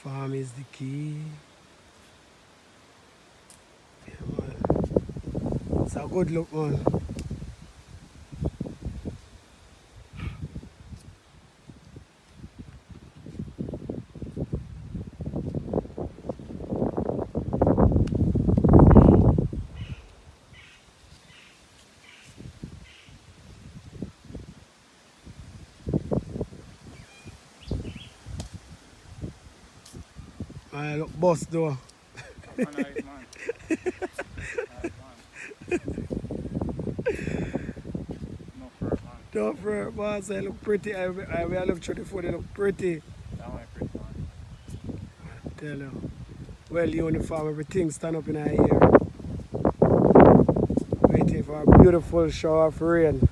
Farm is the key. Yeah, man. It's a good look, man. I look boss though. Nice, man. No fur, man. Don't fret, boss. I look pretty. I look through the phone, they look pretty. That one pretty, man. Tell you. Well, uniform, everything stand up in our ear. Waiting for a beautiful shower of rain.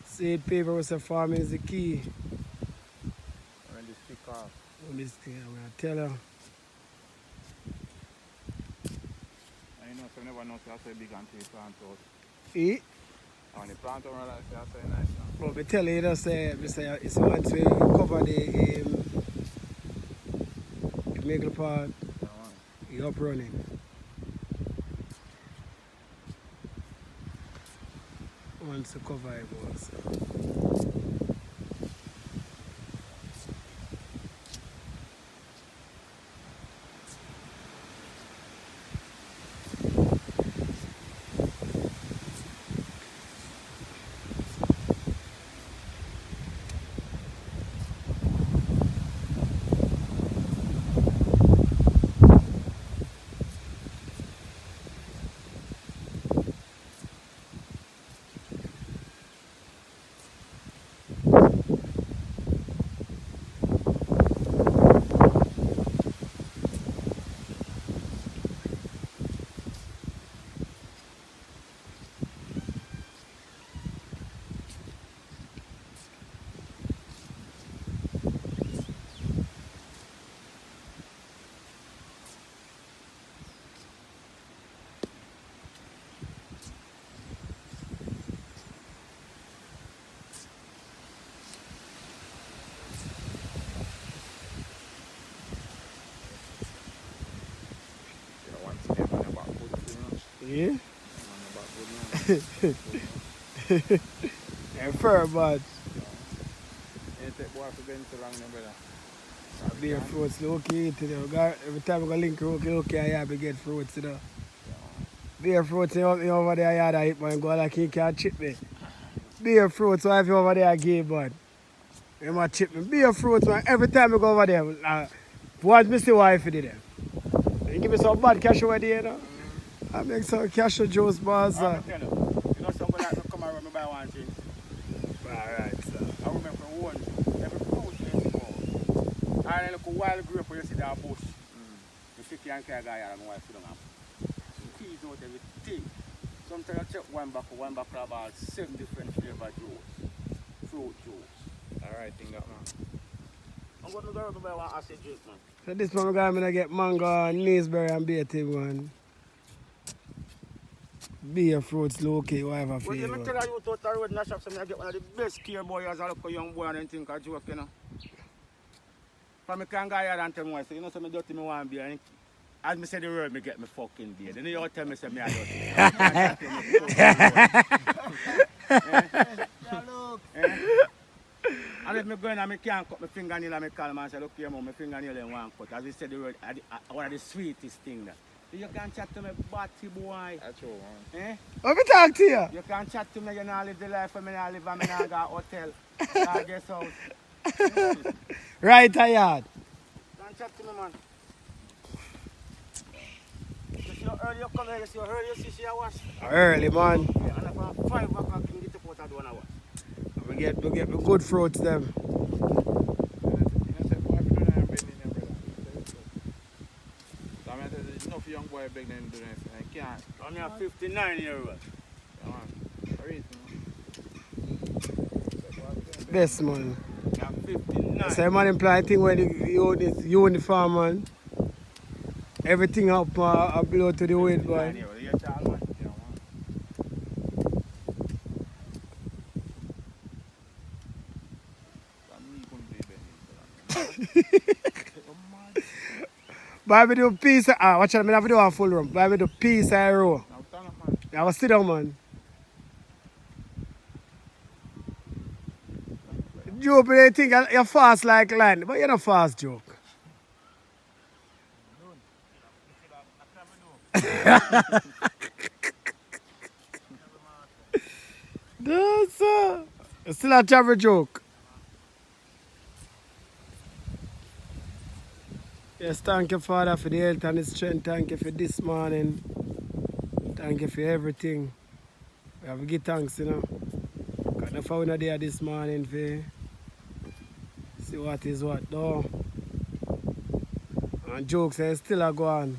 Seed paper was a farming is the key. When this pick off. On this thing, I'm gonna tell you. And you know, so never know, so I say big until you plant out. See? And when you plant out, I say nice, man. But I tell you, say it's once we cover the middle part, Yeah, man. you're up running. Once you cover it, boss. You know, once again, man, about good, you know. Yeah? Man, about good, man. And fur, but You take boy for being so long, no, brother. beer fruits, okay, today. Every time I go link okay, I have to get fruits, you know. Beer fruits, you over there, I had a hit, man, go like he can't chip me. Beer fruits, so I feel over there, I give, man. You might chip me. Beer fruits, man, every time I go over there, once me see wife did it. You give me some bad cash over there, you know. I make some cashew juice, boss. I'm tell you know, somebody like me come around me buy one thing. Alright, so. I remember one, every fruit you go. And then look a wild grape where you see that bush. You pick your guy and my wife sit down and squeeze out everything. Sometimes I check one back about 7 different flavor juice. Fruit juice. Alright, thing that man. I'm going to go to buy one acid juice, man. So this one, I'm going to get mango, Naseberry and Beatty one. Beer fruits, low-key, whatever Well, you flavor. tell you to the road in the shop, so I get one of the best care boys as I look a young boy and think I joke, you know. From me can go here and tell me, I say, you know, so me dirty me one beer. As me say the word, me get me fucking beer. Then you all tell me, say me I dirty. And if me go in and me can't cut my fingernail and me call man and say, look here, mom, my fingernail in one cut. As we said the word, one of the sweetest things that. You can chat to me, batty boy. That's true, man. Eh? Let me talk to you. You can chat to me, you know, live the life for me, I live and me now got hotel. I guess house. Right, yard. Can chat to me, man. You see how early you come here, you see how early you see she a wash. Early, man. Yeah, and about 5 o'clock you can get up out of the one hour. We get the good fruits, them. Enough young boy big them do this. I can't. I'm here 59 years old. Best, man. I'm 59. So, man, imply thing where the uniform, man. Everything up below to the weight, boy. But I do peace. Watch out, I have to do a full room. But I do peace I row. I was sit down, man. Joke, they think you're fast like land, but you're not fast, joke. That's it's still a travel joke. Yes, thank you, Father, for the health and the strength. Thank you for this morning. Thank you for everything. We have to give thanks, you know. Because the phone there this morning for see what is what, though. And jokes are still a go on.